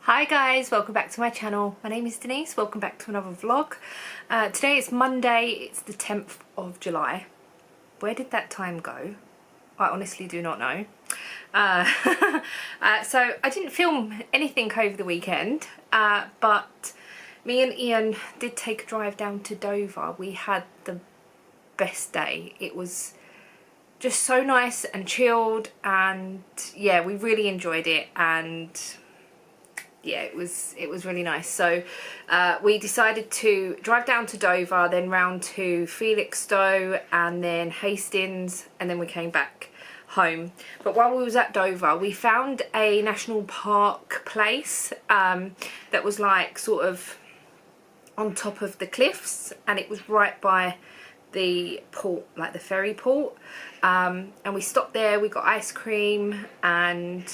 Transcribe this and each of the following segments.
Hi guys, welcome back to my channel. My name is Denise, welcome back to another vlog. Today is Monday, it's the 10th of July. Where did that time go? I honestly do not know. So I didn't film anything over the weekend, but me and Ian did take a drive down to Dover. We had the best day. It was just so nice and chilled, and yeah, we really enjoyed it, and yeah, it was really nice. So we decided to drive down to Dover, then round to Felixstowe and then Hastings, and then we came back home. But while we was at Dover, we found a national park place that was like sort of on top of the cliffs, and it was right by the port, like the ferry port, and we stopped there, we got ice cream, and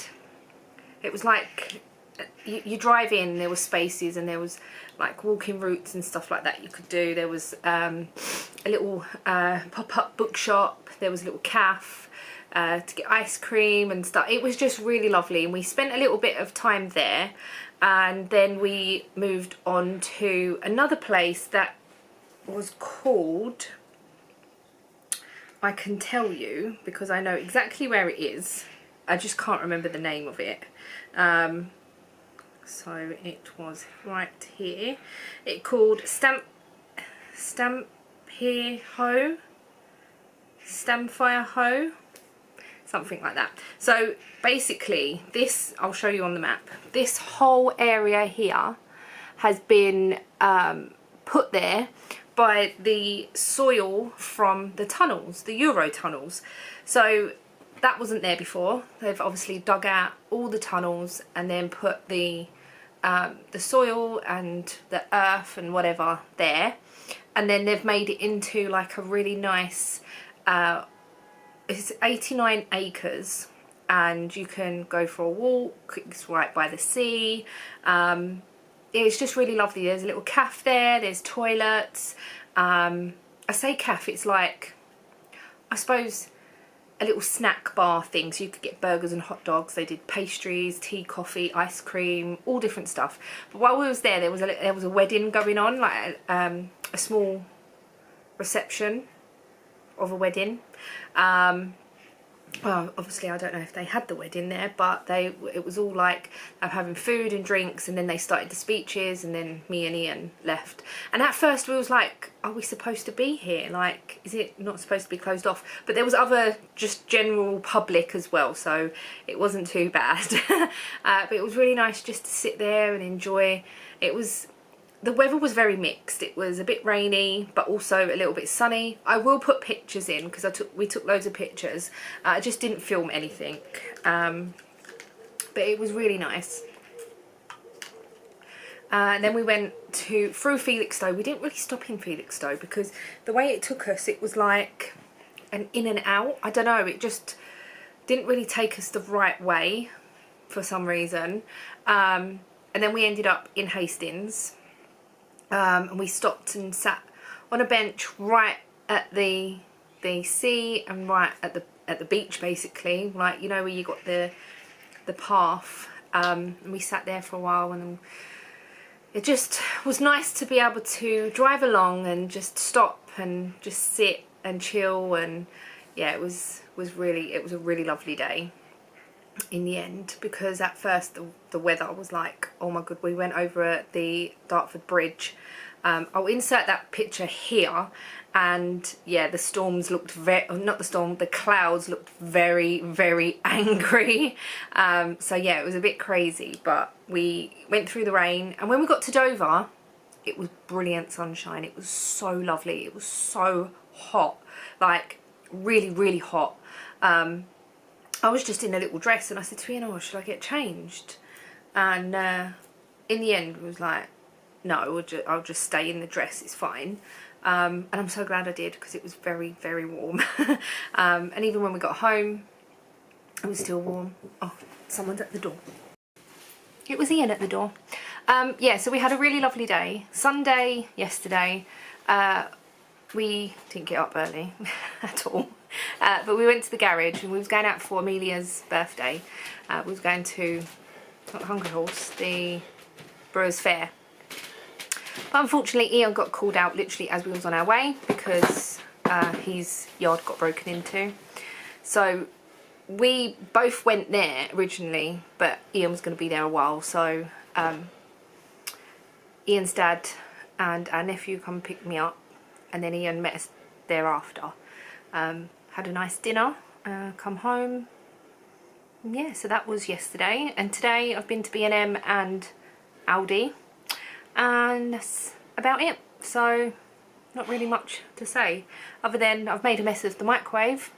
it was like you drive in, there were spaces and there was like walking routes and stuff like that you could do. There was a little pop-up bookshop, there was a little cafe to get ice cream and stuff. It was just really lovely, and we spent a little bit of time there, and then we moved on to another place that was called, I can tell you because I know exactly where it is, I just can't remember the name of it. So it was right here. It called Stampfire Ho, something like that. So basically this, I'll show you on the map, this whole area here has been put there by the soil from the tunnels, the Euro tunnels. So that wasn't there before. They've obviously dug out all the tunnels and then put the soil and the earth and whatever there, and then they've made it into like a really nice, it's 89 acres, and you can go for a walk. It's right by the sea. It's just really lovely. There's a little cafe there, there's toilets. I say cafe, it's like, I suppose, a little snack bar thing, so you could get burgers and hot dogs. They did pastries, tea, coffee, ice cream, all different stuff. But while we was there, there was a wedding going on, like a small reception of a wedding. Well, obviously I don't know if they had the wedding there, but it was all like having food and drinks, and then they started the speeches, and then me and Ian left. And at first we was like, are we supposed to be here? Like, is it not supposed to be closed off? But there was other just general public as well, so it wasn't too bad. But it was really nice just to sit there and enjoy. The weather was very mixed. It was a bit rainy, but also a little bit sunny. I will put pictures in because we took loads of pictures. I just didn't film anything, but it was really nice. And then we went through Felixstowe. We didn't really stop in Felixstowe because the way it took us, it was like an in and out. I don't know, it just didn't really take us the right way for some reason. And then we ended up in Hastings. And we stopped and sat on a bench right at the sea and right at the beach, basically, like, you know, where you got the path. And we sat there for a while, and it just was nice to be able to drive along and just stop and just sit and chill. And yeah, it was a really lovely day in the end, because at first the weather was like, oh my god. We went over the Dartford Bridge. I'll insert that picture here, and yeah, the storms looked the clouds looked very, very angry. So yeah, it was a bit crazy, but we went through the rain, and when we got to Dover, it was brilliant sunshine. It was so lovely. It was so hot, like really, really hot. I was just in a little dress, and I said to Ian, oh, should I get changed? And in the end, it was like, no, I'll just stay in the dress, it's fine. And I'm so glad I did, because it was very, very warm. And even when we got home, it was still warm. Oh, someone's at the door. It was Ian at the door. Yeah, so we had a really lovely day. Sunday, yesterday, we didn't get up early at all. But we went to the garage, and we was going out for Amelia's birthday. We was going to not the Hungry Horse, the Brewers Fair. But unfortunately Ian got called out literally as we was on our way because his yard got broken into. So we both went there originally, but Ian was going to be there a while, so Ian's dad and our nephew come and pick me up, and then Ian met us thereafter. Had a nice dinner, come home. Yeah, so that was yesterday, and today I've been to B&M and Aldi, and that's about it. So not really much to say other than I've made a mess of the microwave.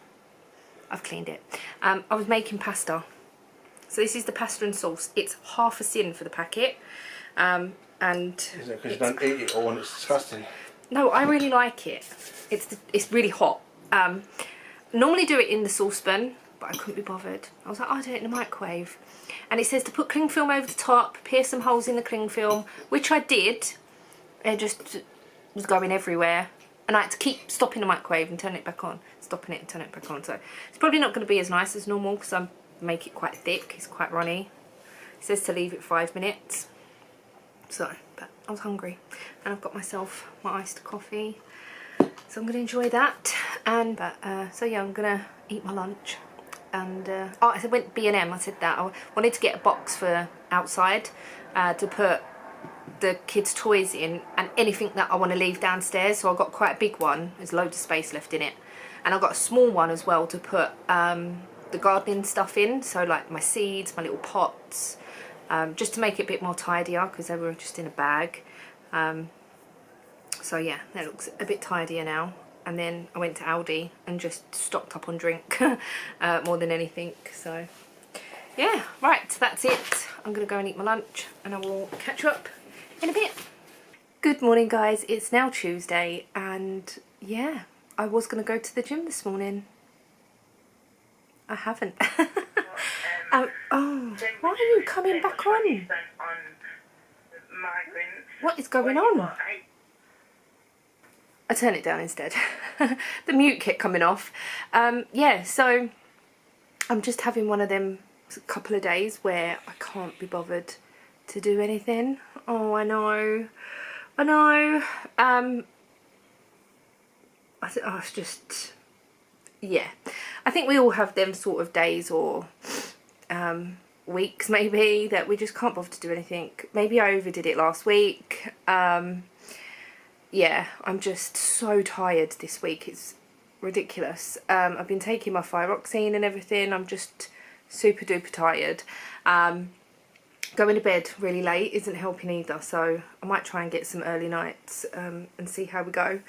I've cleaned it. I was making pasta, so this is the pasta and sauce. It's half a sin for the packet, and is it because you don't eat it all and it's disgusting? No, I really like it. It's really hot. Normally do it in the saucepan, but I couldn't be bothered. I was like, I'll do it in the microwave. And it says to put cling film over the top, pierce some holes in the cling film, which I did. It just was going everywhere. And I had to keep stopping the microwave and turning it back on. Stopping it and turning it back on. So it's probably not going to be as nice as normal because I make it quite thick. It's quite runny. It says to leave it 5 minutes. So, but I was hungry. And I've got myself my iced coffee. So I'm going to enjoy that. And so yeah, I'm going to eat my lunch. And oh, I went to B&M, I said that. I wanted to get a box for outside to put the kids' toys in and anything that I want to leave downstairs. So I got quite a big one. There's loads of space left in it. And I got a small one as well to put the gardening stuff in. So like my seeds, my little pots, just to make it a bit more tidier because they were just in a bag. So yeah, that looks a bit tidier now. And then I went to Aldi and just stocked up on drink more than anything. So yeah, right, that's it. I'm going to go and eat my lunch and I will catch you up in a bit. Good morning guys, it's now Tuesday and yeah, I was going to go to the gym this morning. I haven't. Oh, why are you coming back on? What is going on? I turn it down instead. The mute kept coming off. Yeah, so I'm just having one of them couple of days where I can't be bothered to do anything. Oh, I know. I know. It's just, yeah. I think we all have them sort of days or weeks maybe that we just can't bother to do anything. Maybe I overdid it last week. Yeah, I'm just so tired this week. It's ridiculous. I've been taking my thyroxine and everything. I'm just super duper tired. Going to bed really late isn't helping either, so I might try and get some early nights and see how we go.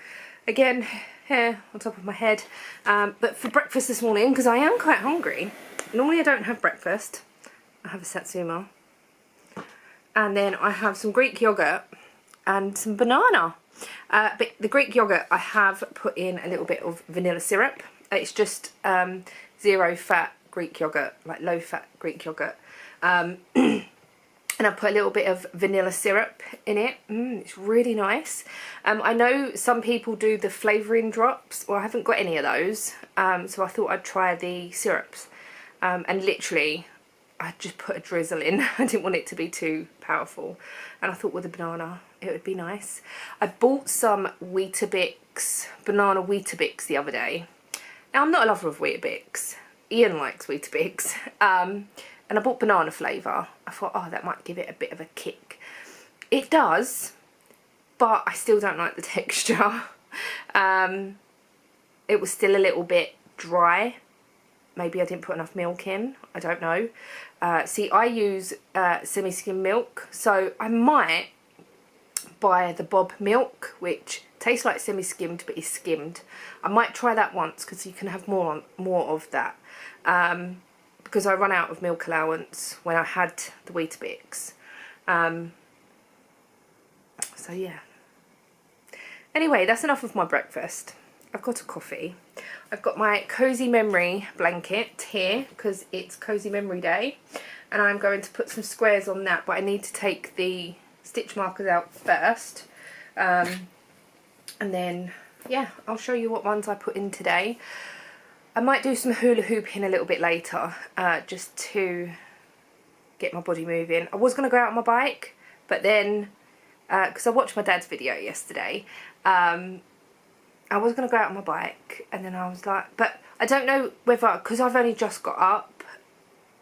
Again, hair on top of my head. But for breakfast this morning, because I am quite hungry, normally I don't have breakfast. I have a satsuma. And then I have some Greek yogurt and some banana. But the Greek yogurt, I have put in a little bit of vanilla syrup. It's just 0 fat Greek yogurt, like low fat Greek yogurt. And I put a little bit of vanilla syrup in it. It's really nice. I know some people do the flavouring drops. Well, I haven't got any of those. So I thought I'd try the syrups. And literally, I just put a drizzle in. I didn't want it to be too powerful. And I thought with a banana, it would be nice. I bought some Weetabix, banana Weetabix the other day. Now, I'm not a lover of Weetabix. Ian likes Weetabix. And I bought banana flavour. I thought, oh, that might give it a bit of a kick. It does, but I still don't like the texture. It was still a little bit dry. Maybe I didn't put enough milk in. I don't know. See, I use semi-skim milk, so I might buy the Bob milk, which tastes like semi-skimmed but is skimmed. I might try that once because you can have more of that. Because I run out of milk allowance when I had the Weetabix. So yeah. Anyway, that's enough of my breakfast. I've got a coffee. I've got my Cozy Memory blanket here because it's Cozy Memory Day. And I'm going to put some squares on that, but I need to take the stitch markers out first. And then, yeah, I'll show you what ones I put in today. I might do some hula hooping a little bit later, just to get my body moving. I was going to go out on my bike, but then, because I watched my dad's video yesterday, I was going to go out on my bike, and then I was like, but I don't know whether, because I've only just got up,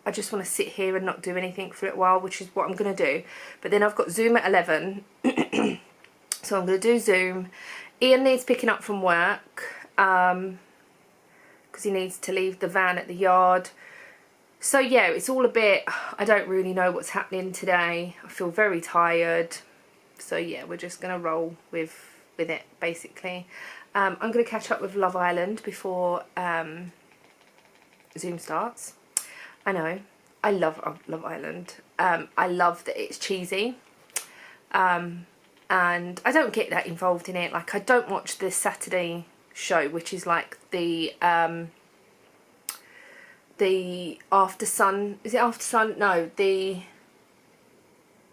I just want to sit here and not do anything for a little while, which is what I'm going to do. But then I've got Zoom at 11, so I'm going to do Zoom. Ian needs picking up from work, because he needs to leave the van at the yard. So yeah, it's all a bit, I don't really know what's happening today. I feel very tired. So yeah, we're just going to roll with it, basically. I'm going to catch up with Love Island before Zoom starts. I know, I love Love Island. I love that it's cheesy. And I don't get that involved in it. Like, I don't watch the Saturday show, which is like the After Sun, is it After Sun? No, the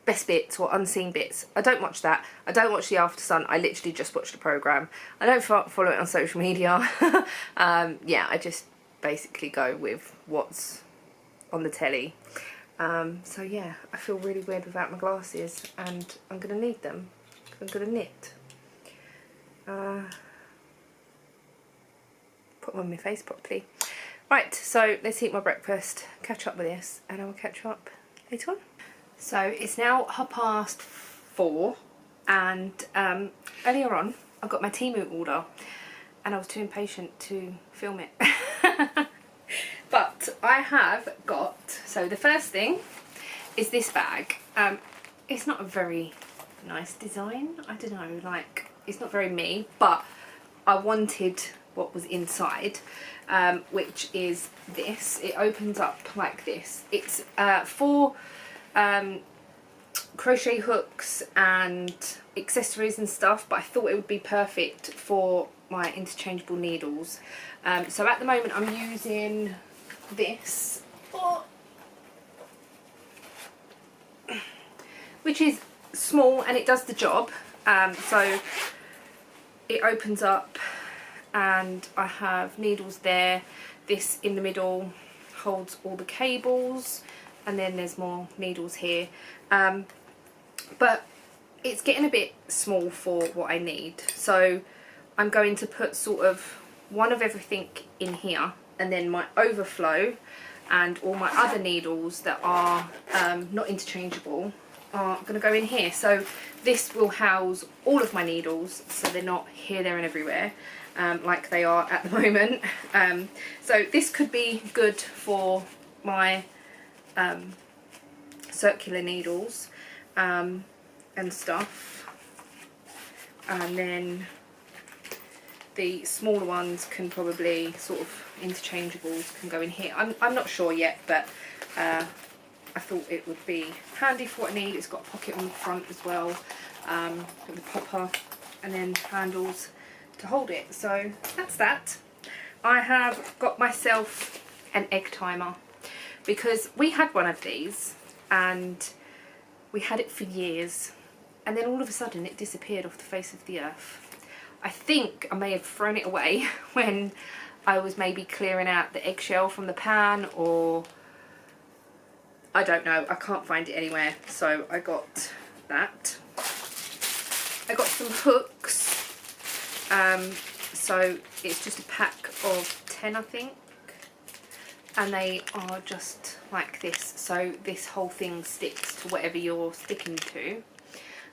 Best Bits or Unseen Bits. I don't watch that. I don't watch the After Sun. I literally just watch the programme. I don't follow it on social media. Yeah, I just basically go with what's on the telly. So yeah, I feel really weird without my glasses, and I'm going to need them. I'm going to knit. Put them on my face properly. Right, so let's eat my breakfast, catch up with this, and I will catch you up later on. So it's now 4:30, and earlier on I got my TEMU order, and I was too impatient to film it. But I have got, so the first thing is this bag. It's not a very nice design, I don't know, like, it's not very me, but I wanted what was inside, which is this. It opens up like this. It's 4 crochet hooks and accessories and stuff, but I thought it would be perfect for my interchangeable needles. So at the moment I'm using this, which is small and it does the job. So it opens up and I have needles there. This in the middle holds all the cables, and then there's more needles here. But it's getting a bit small for what I need, so I'm going to put sort of one of everything in here, and then my overflow and all my other needles that are not interchangeable are going to go in here. So this will house all of my needles, so they're not here, there and everywhere, like they are at the moment. So this could be good for my circular needles and stuff, and then the smaller ones can probably sort of interchangeables can go in here. I'm not sure yet, but I thought it would be handy for what I need. It's got a pocket on the front as well, with a popper, and then handles to hold it. So that's that. I have got myself an egg timer, because we had one of these and we had it for years, and then all of a sudden it disappeared off the face of the earth. I think I may have thrown it away when I was maybe clearing out the eggshell from the pan, or I don't know, I can't find it anywhere. So I got that. I got some hooks, so it's just a pack of 10 I think, and they are just like this, so this whole thing sticks to whatever you're sticking to.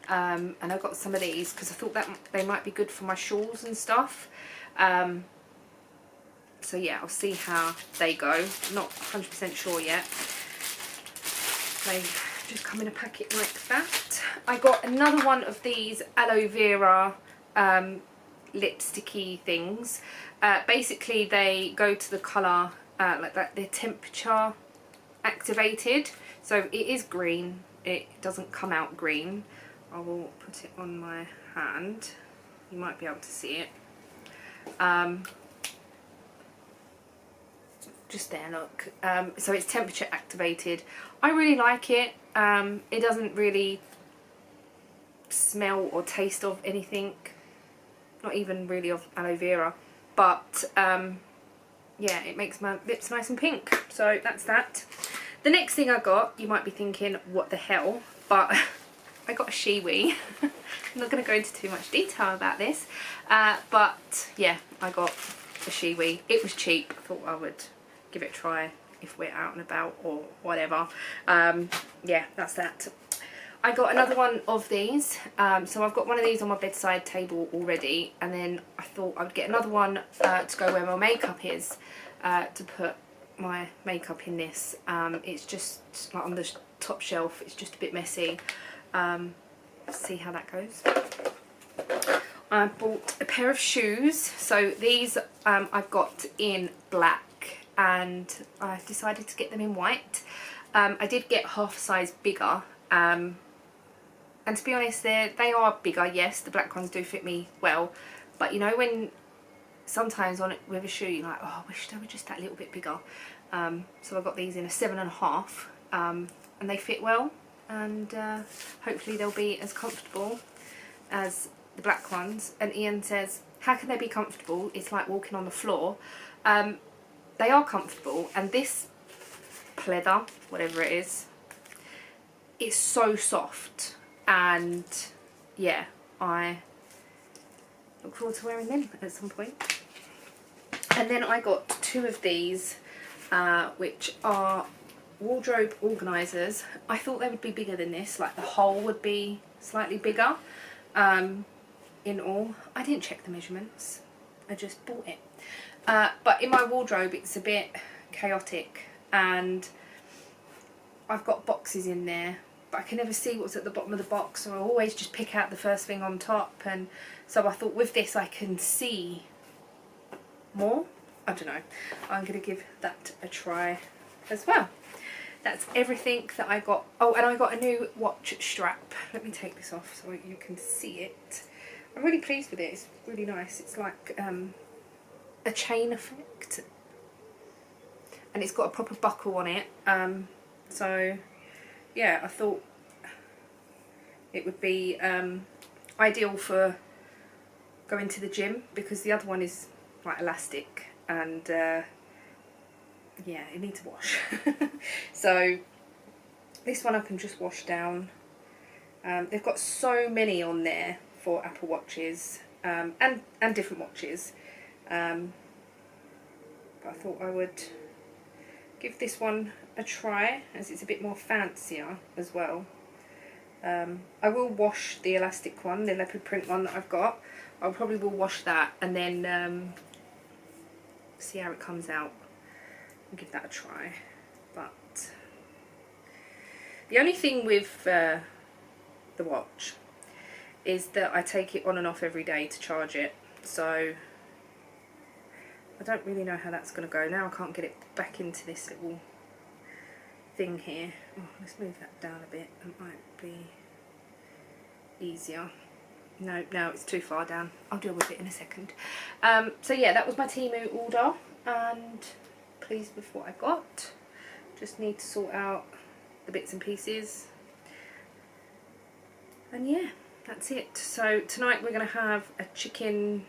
And I got some of these because I thought that they might be good for my shawls and stuff. So yeah, I'll see how they go. I'm not 100% sure yet. They just come in a packet like that. I got another one of these aloe vera lipsticky things. Basically they go to the colour like that, they're temperature activated, so it is green, it doesn't come out green. I will put it on my hand, you might be able to see it. Just there, look. So it's temperature activated. I really like it. It doesn't really smell or taste of anything, not even really of aloe vera, but yeah, it makes my lips nice and pink. So that's that. The next thing I got, you might be thinking, what the hell? But I got a Shiwi. I'm not going to go into too much detail about this. But yeah, I got a Shiwi. It was cheap. I thought I would give it a try if we're out and about or whatever. Yeah, that's that. I got another one of these. So I've got one of these on my bedside table already. And then I thought I would get another one to go where my makeup is. To put my makeup in this. It's just like on the top shelf. It's just a bit messy. See how that goes. I bought a pair of shoes. So these I've got in black and I decided to get them in white. I did get half a size bigger. And to be honest, they are bigger. Yes, the black ones do fit me well. But you know when sometimes on it with a shoe you're like, oh, I wish they were just that little bit bigger. So I got these in a 7.5 and they fit well. And hopefully they'll be as comfortable as the black ones. And Ian says, how can they be comfortable? It's like walking on the floor. They are comfortable, and this pleather, whatever it is, it's so soft. And yeah, I look forward to wearing them at some point. And then I got two of these, which are wardrobe organisers. I thought they would be bigger than this, like the hole would be slightly bigger in all. I didn't check the measurements, I just bought it. But in my wardrobe it's a bit chaotic and I've got boxes in there, but I can never see what's at the bottom of the box, so I always just pick out the first thing on top. And so I thought with this I can see more. I don't know, I'm going to give that a try as well. That's everything that I got. Oh, and I got a new watch strap. Let me take this off so you can see it. I'm really pleased with it. It's really nice. It's like a chain effect. And it's got a proper buckle on it. So, yeah, I thought it would be ideal for going to the gym, because the other one is like elastic and yeah, it needs a wash. So this one I can just wash down. They've got so many on there for Apple Watches and different watches. But I thought I would give this one a try, as it's a bit more fancier as well. I will wash the elastic one, the leopard print one that I've got. I probably will wash that and then see how it comes out. Give that a try. But the only thing with the watch is that I take it on and off every day to charge it, so I don't really know how that's going to go. Now I can't get it back into this little thing here. Oh, let's move that down a bit, it might be easier. No, it's too far down. I'll deal with it in a second. So yeah, that was my TEMU order and pleased with what I got. Just need to sort out the bits and pieces, and yeah, that's it. So tonight we're going to have a chicken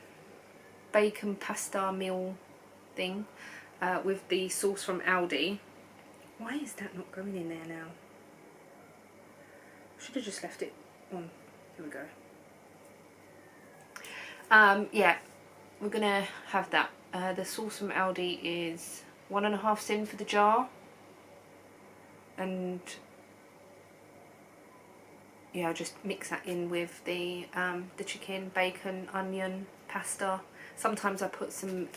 bacon pasta meal thing with the sauce from Aldi. Why is that not going in there now? Should have just left it on. Here we go. Yeah, we're going to have that. The sauce from Aldi is 1.5 cents for the jar, and yeah, I just mix that in with the chicken, bacon, onion, pasta. Sometimes I put some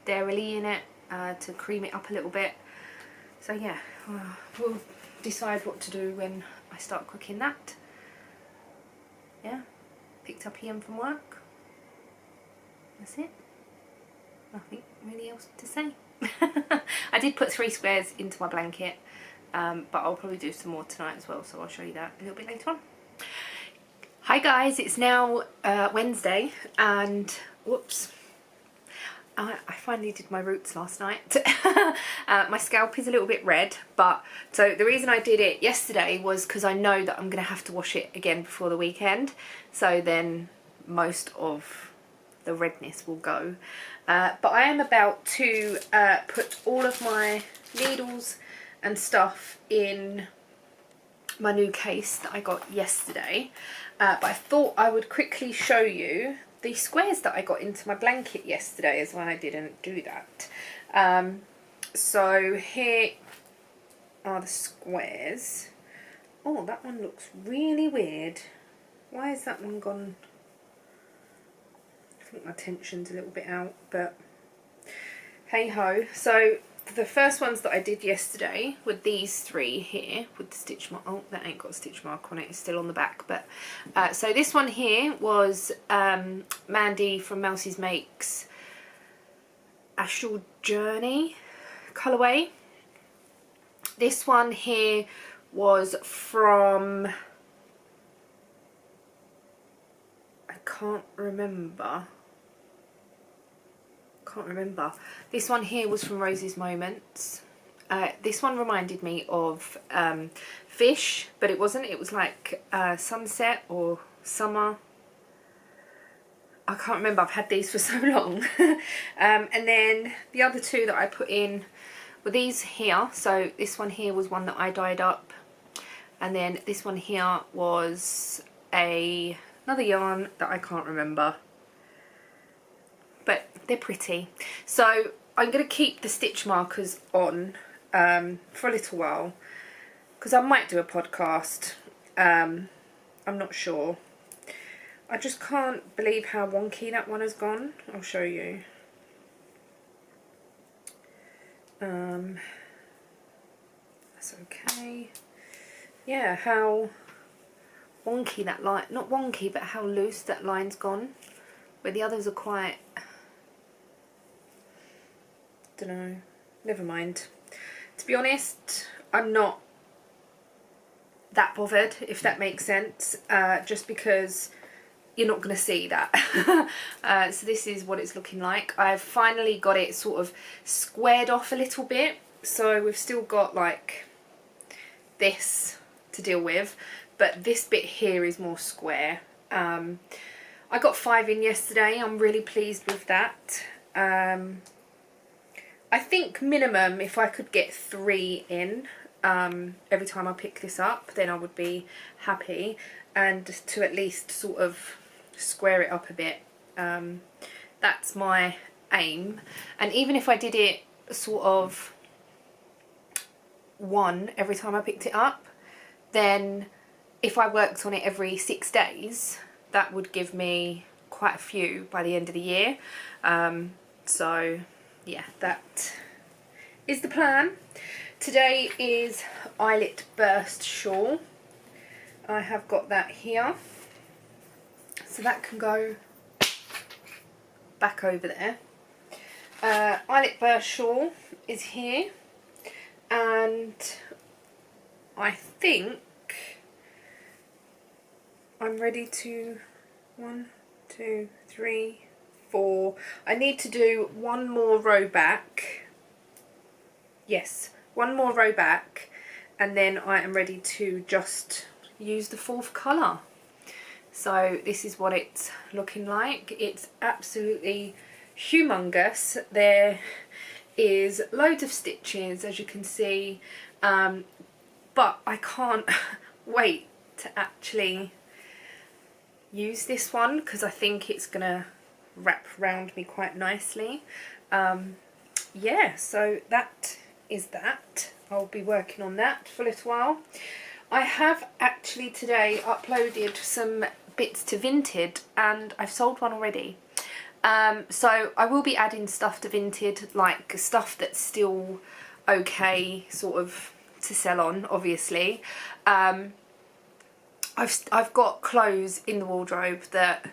dairy in it to cream it up a little bit. So yeah, we'll decide what to do when I start cooking that. Yeah, picked up Ian from work. That's it. Nothing really else to say. I did put 3 squares into my blanket, but I'll probably do some more tonight as well, so I'll show you that a little bit later on. Hi guys, it's now Wednesday, and whoops, I finally did my roots last night. My scalp is a little bit red, but so the reason I did it yesterday was because I know that I'm going to have to wash it again before the weekend, so then most of the redness will go. But I am about to put all of my needles and stuff in my new case that I got yesterday, but I thought I would quickly show you the squares that I got into my blanket yesterday, as why I didn't do that. So here are the squares. Oh, that one looks really weird. Why is that one gone? I think my tension's a little bit out, but hey ho. So the first ones that I did yesterday were these three here with the stitch mark. Oh, that ain't got a stitch mark on it, it's still on the back. But so this one here was Mandy from Mousie's Makes Astral Journey colourway. This one here was from, I can't remember. This one here was from Rose's Moments. This one reminded me of fish, but it wasn't. It was like sunset or summer. I can't remember. I've had these for so long. And then the other two that I put in were these here. So this one here was one that I dyed up, and then this one here was another yarn that I can't remember. But they're pretty. So I'm going to keep the stitch markers on for a little while, because I might do a podcast. I'm not sure. I just can't believe how wonky that one has gone. I'll show you. That's okay. Yeah, how wonky that line, not wonky, but how loose that line's gone. Where the others are quite, don't know, never mind. To be honest, I'm not that bothered, if that makes sense, just because you're not going to see that. So this is what it's looking like. I've finally got it sort of squared off a little bit, so we've still got like this to deal with, but this bit here is more square. I got 5 in yesterday. I'm really pleased with that. I think minimum, if I could get 3 in every time I pick this up, then I would be happy, and to at least sort of square it up a bit. That's my aim. And even if I did it sort of 1 every time I picked it up, then if I worked on it every 6 days, that would give me quite a few by the end of the year. So yeah, that is the plan. Today is Eyelet Burst Shawl. I have got that here, so that can go back over there. Eyelet Burst Shawl is here, and I think I'm ready to 1, 2, 3, 4. I need to do 1 more row back. Yes, 1 more row back, and then I am ready to just use the 4th colour. So this is what it's looking like. It's absolutely humongous. There is loads of stitches, as you can see, but I can't wait to actually use this one, because I think it's gonna wrap around me quite nicely. Yeah, so that is that. I'll be working on that for a little while. I have actually today uploaded some bits to Vinted, and I've sold one already. So I will be adding stuff to Vinted, like stuff that's still okay sort of to sell on, obviously. I've got clothes in the wardrobe that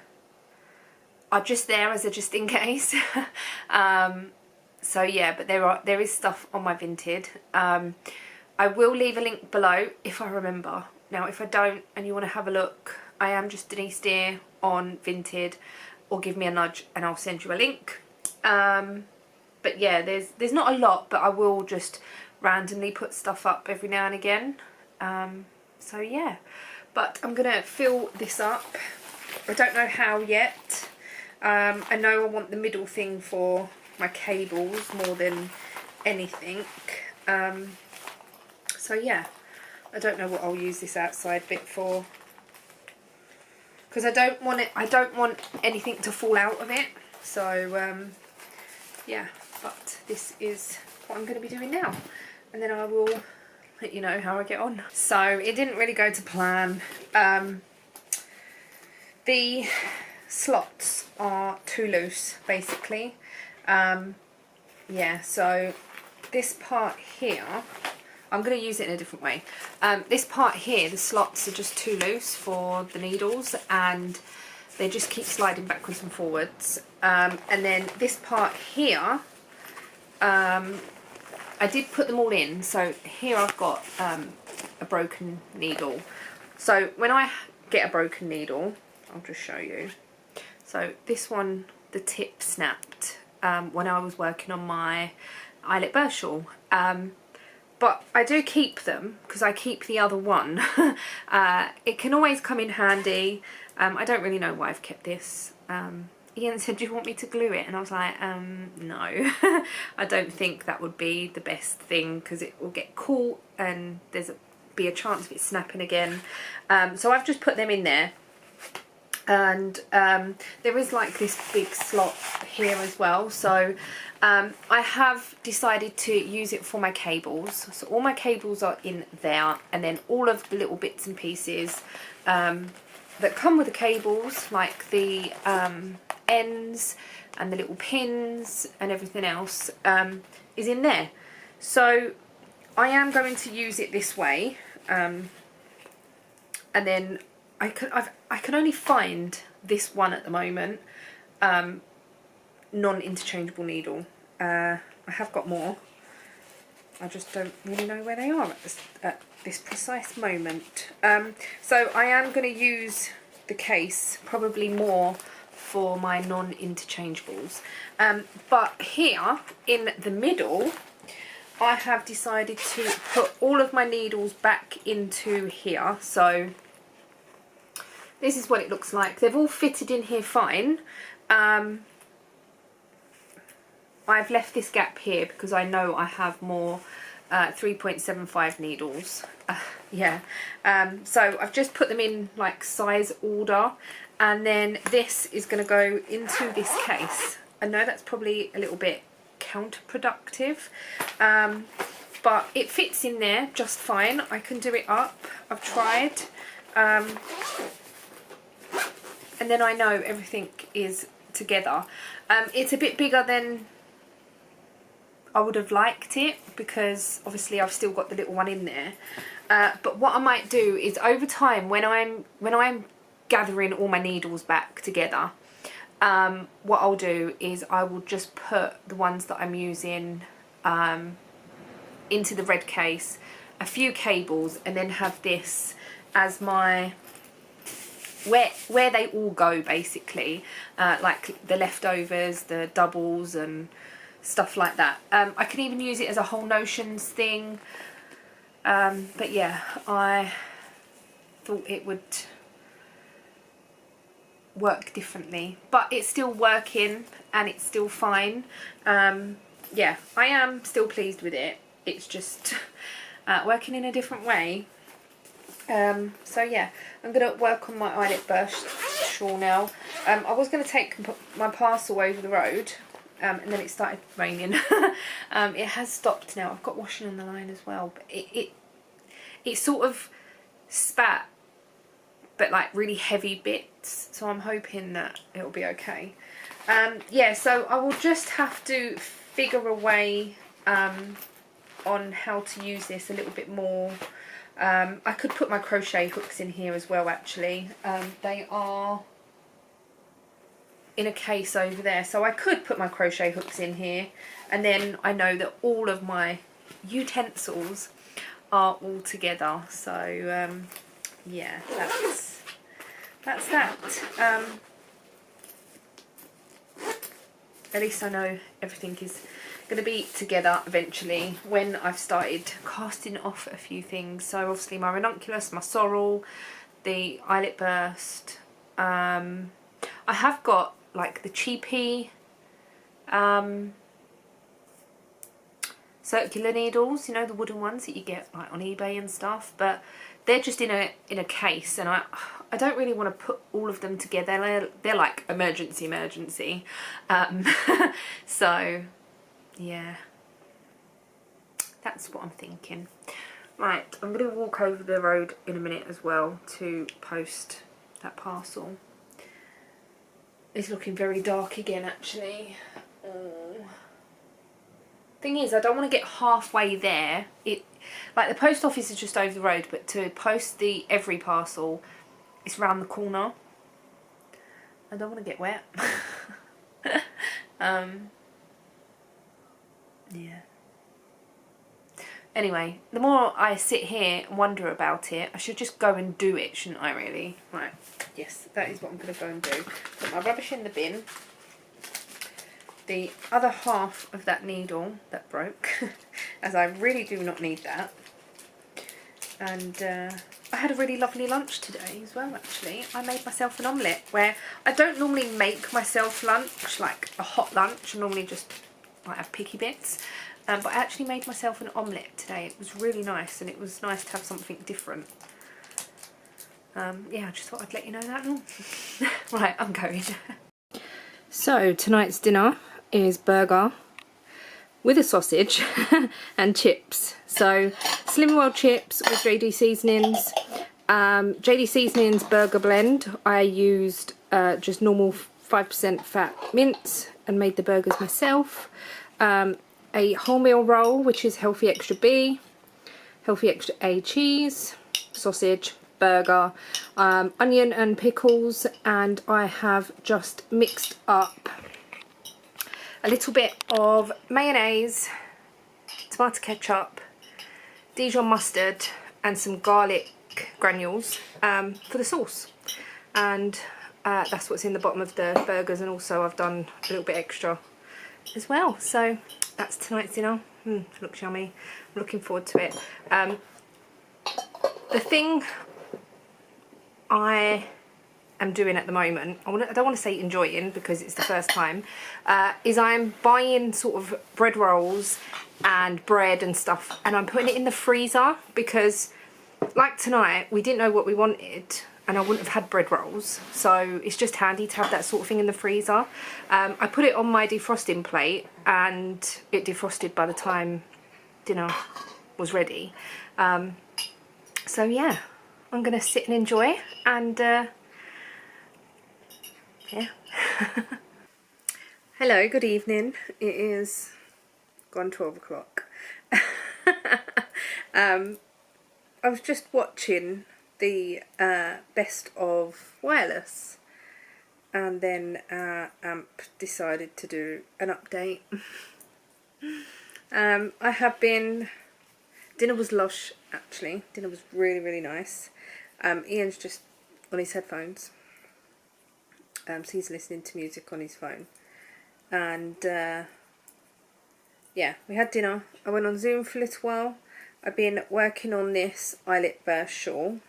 are just there as a just in case. So yeah, but there is stuff on my Vinted. I will leave a link below if I remember. Now if I don't and you want to have a look, I am just Denise Deer on Vinted, or give me a nudge and I'll send you a link. But yeah, there's not a lot, but I will just randomly put stuff up every now and again. So yeah, but I'm gonna fill this up. I don't know how yet. I know I want the middle thing for my cables more than anything. So yeah, I don't know what I'll use this outside bit for, because I don't want anything to fall out of it. So yeah, but this is what I'm going to be doing now, and then I will let you know how I get on. So it didn't really go to plan. The slots are too loose, basically. Yeah, so this part here, I'm going to use it in a different way. This part here, the slots are just too loose for the needles, and they just keep sliding backwards and forwards. And then this part here, I did put them all in. So here I've got a broken needle. So when I get a broken needle, I'll just show you. So this one, the tip snapped when I was working on my eyelet burst shawl. But I do keep them because I keep the other one. It can always come in handy. I don't really know why I've kept this. Ian said, do you want me to glue it? And I was like, no. I don't think that would be the best thing, because it will get caught and be a chance of it snapping again. So I've just put them in there. And there is like this big slot here as well. So I have decided to use it for my cables. So all my cables are in there, and then all of the little bits and pieces that come with the cables, like the ends and the little pins and everything else, is in there. So I am going to use it this way, and then I can only find this one at the moment, non-interchangeable needle. I have got more. I just don't really know where they are at this precise moment. So I am going to use the case probably more for my non-interchangeables. But here in the middle, I have decided to put all of my needles back into here. So this is what it looks like. They've all fitted in here fine. I've left this gap here because I know I have more 3.75 needles. Yeah. So I've just put them in like size order, and then this is going to go into this case. I know that's probably a little bit counterproductive, but it fits in there just fine. I can do it up. I've tried. And then I know everything is together. It's a bit bigger than I would have liked it, because obviously I've still got the little one in there. But what I might do is over time, when I'm gathering all my needles back together, what I'll do is I will just put the ones that I'm using into the red case, a few cables, and then have this as my where they all go, basically, like the leftovers, the doubles and stuff like that. I can even use it as a whole notions thing, but yeah, I thought it would work differently, but it's still working and it's still fine. Yeah, I am still pleased with it. It's just working in a different way. So yeah, I'm going to work on my eyelet burst shawl now. I was going to take my parcel over the road, and then it started raining. It has stopped now. I've got washing on the line as well, but it sort of spat, but like really heavy bits, so I'm hoping that it'll be okay. Yeah, so I will just have to figure a way on how to use this a little bit more. I could put my crochet hooks in here as well, actually. They are in a case over there, so I could put my crochet hooks in here, and then I know that all of my utensils are all together. So yeah, that's that. At least I know everything is going to be together eventually when I've started casting off a few things. So obviously my ranunculus, my sorrel, the eyelet burst. I have got like the cheapy circular needles, you know, the wooden ones that you get like on eBay and stuff, but they're just in a case, and I don't really want to put all of them together. They're like emergency. So yeah, that's what I'm thinking. Right, I'm going to walk over the road in a minute as well to post that parcel. It's looking very dark again, actually. Thing is, I don't want to get halfway there. Like, the post office is just over the road, but to post the every parcel, it's round the corner. I don't want to get wet. Yeah. Anyway, the more I sit here and wonder about it, I should just go and do it, shouldn't I, really? Right, yes, that is what I'm going to go and do. Put my rubbish in the bin. The other half of that needle that broke, as I really do not need that. And I had a really lovely lunch today as well, actually. I made myself an omelette, where I don't normally make myself lunch, like a hot lunch. I normally just might have picky bits. But I actually made myself an omelette today. It was really nice, and it was nice to have something different. Yeah, I just thought I'd let you know that. Right, I'm going. So tonight's dinner is burger with a sausage and chips. So Slim World chips with JD Seasonings. JD Seasonings burger blend. I used just normal 5% fat mince and made the burgers myself. A wholemeal roll, which is healthy extra B, healthy extra A cheese, sausage, burger, onion and pickles, and I have just mixed up a little bit of mayonnaise, tomato ketchup, Dijon mustard, and some garlic granules for the sauce. And that's what's in the bottom of the burgers, and also I've done a little bit extra as well. So that's tonight's dinner. Looks yummy. I'm looking forward to it. The thing I am doing at the moment, I don't want to say enjoying because it's the first time, is I'm buying sort of bread rolls and bread and stuff, and I'm putting it in the freezer because, like tonight, we didn't know what we wanted and I wouldn't have had bread rolls, so it's just handy to have that sort of thing in the freezer. I put it on my defrosting plate and it defrosted by the time dinner was ready. So yeah, I'm gonna sit and enjoy, and yeah. Hello, good evening. It is gone 12 o'clock. I was just watching the best of wireless, and then Amp decided to do an update. I have been, dinner was lush actually, dinner was really nice. Ian's just on his headphones, so he's listening to music on his phone, and yeah, we had dinner. I went on Zoom for a little while. I've been working on this eyelet burst shawl.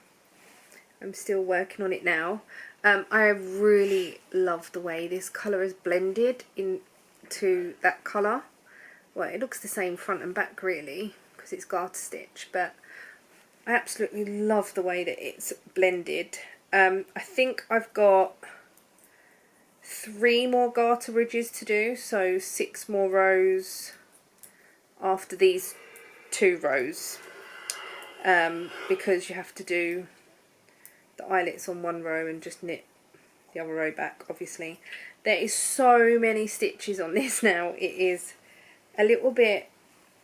I'm still working on it now. I really love the way this colour is blended into that colour. Well, it looks the same front and back really because it's garter stitch, but I absolutely love the way that it's blended. I think I've got 3 more garter ridges to do, so 6 more rows after these 2 rows, because you have to do the eyelets on one row and just knit the other row back. Obviously there is so many stitches on this now, it is a little bit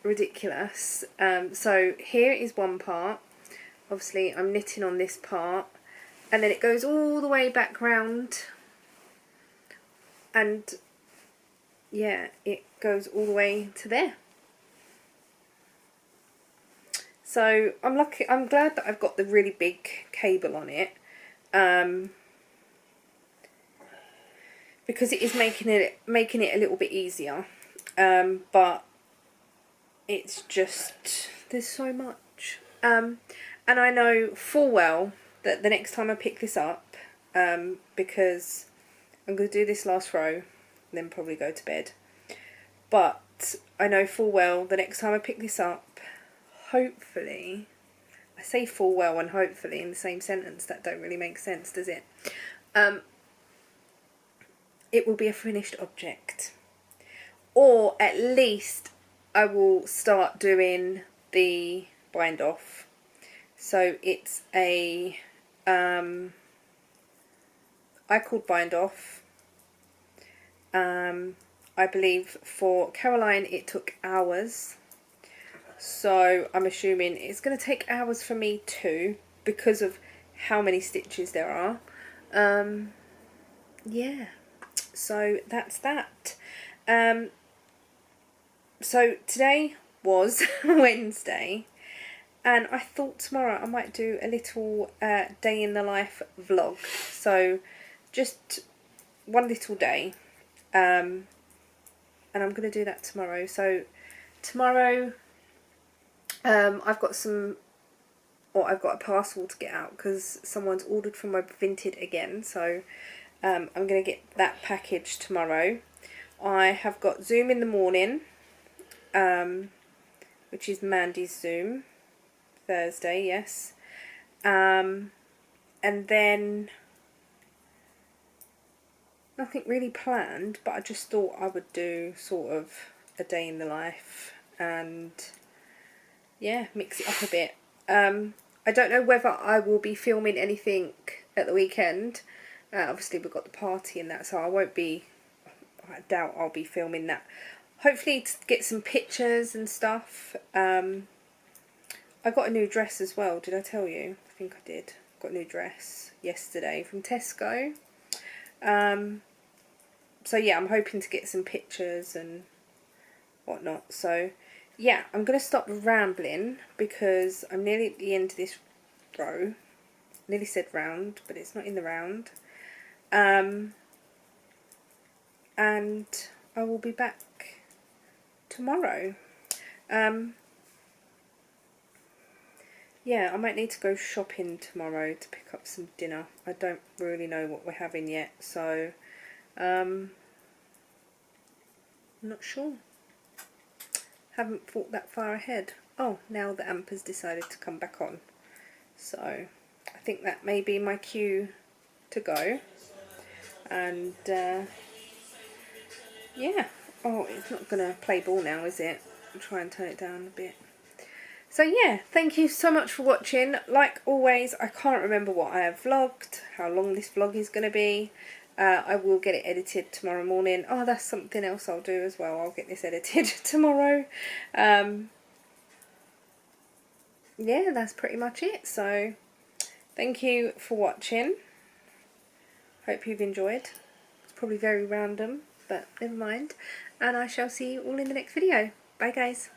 ridiculous. So here is one part, obviously I'm knitting on this part, and then it goes all the way back round, and yeah, it goes all the way to there. So I'm glad that I've got the really big cable on it, because it is making it a little bit easier, but it's just, there's so much, and I know full well that the next time I pick this up, because I'm going to do this last row and then probably go to bed, but But I know full well the next time I pick this up, hopefully, I say full well and hopefully in the same sentence, that don't really make sense, does it? It will be a finished object. Or at least I will start doing the bind off. So it's a, I called bind off. I believe for Caroline it took hours. So I'm assuming it's going to take hours for me too, because of how many stitches there are. Yeah, so that's that. So today was Wednesday, and I thought tomorrow I might do a little day in the life vlog. So just one little day, and I'm going to do that tomorrow. So tomorrow I've got a parcel to get out because someone's ordered from my Vinted again. So I'm going to get that package tomorrow. I have got Zoom in the morning, which is Mandy's Zoom, Thursday, yes. And then nothing really planned, but I just thought I would do sort of a day in the life and yeah, mix it up a bit. I don't know whether I will be filming anything at the weekend. Obviously we've got the party and that, so I doubt I'll be filming that. Hopefully to get some pictures and stuff. I got a new dress as well, did I tell you? I think I did. Got a new dress yesterday from Tesco. So yeah, I'm hoping to get some pictures and whatnot. So yeah, I'm going to stop rambling because I'm nearly at the end of this row. Nearly said round, but it's not in the round. And I will be back tomorrow. Yeah, I might need to go shopping tomorrow to pick up some dinner. I don't really know what we're having yet, so I'm not sure. Haven't thought that far ahead. Oh, now the amp has decided to come back on. So I think that may be my cue to go. And yeah. Oh, it's not going to play ball now, is it? I'll try and turn it down a bit. So yeah, thank you so much for watching. Like always, I can't remember what I have vlogged, how long this vlog is going to be. I will get it edited tomorrow morning. Oh, that's something else I'll do as well. I'll get this edited tomorrow. Yeah, that's pretty much it. So thank you for watching. Hope you've enjoyed. It's probably very random, but never mind. And I shall see you all in the next video. Bye guys.